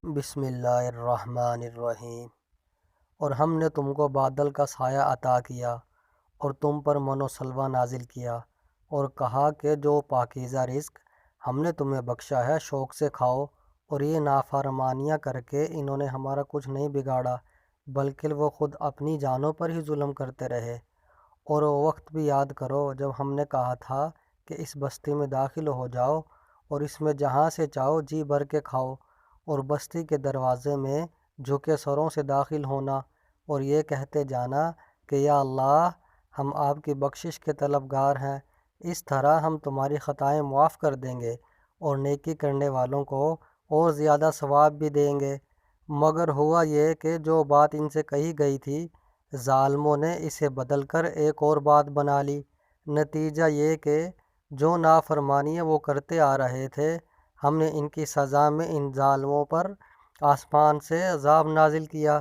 بسم اللہ الرحمن الرحیم۔ اور ہم نے تم کو بادل کا سایہ عطا کیا اور تم پر من و سلوہ نازل کیا اور کہا کہ جو پاکیزہ رزق ہم نے تمہیں بخشا ہے شوق سے کھاؤ، اور یہ نافرمانیاں کر کے انہوں نے ہمارا کچھ نہیں بگاڑا بلکہ وہ خود اپنی جانوں پر ہی ظلم کرتے رہے۔ اور وہ وقت بھی یاد کرو جب ہم نے کہا تھا کہ اس بستی میں داخل ہو جاؤ اور اس میں جہاں سے چاہو جی بھر کے کھاؤ، اور بستی کے دروازے میں جھکے سروں سے داخل ہونا اور یہ کہتے جانا کہ یا اللہ ہم آپ کی بخشش کے طلبگار ہیں، اس طرح ہم تمہاری خطائیں معاف کر دیں گے اور نیکی کرنے والوں کو اور زیادہ ثواب بھی دیں گے۔ مگر ہوا یہ کہ جو بات ان سے کہی گئی تھی ظالموں نے اسے بدل کر ایک اور بات بنا لی۔ نتیجہ یہ کہ جو نافرمانیاں وہ کرتے آ رہے تھے ہم نے ان کی سزا میں ان ظالموں پر آسمان سے عذاب نازل کیا۔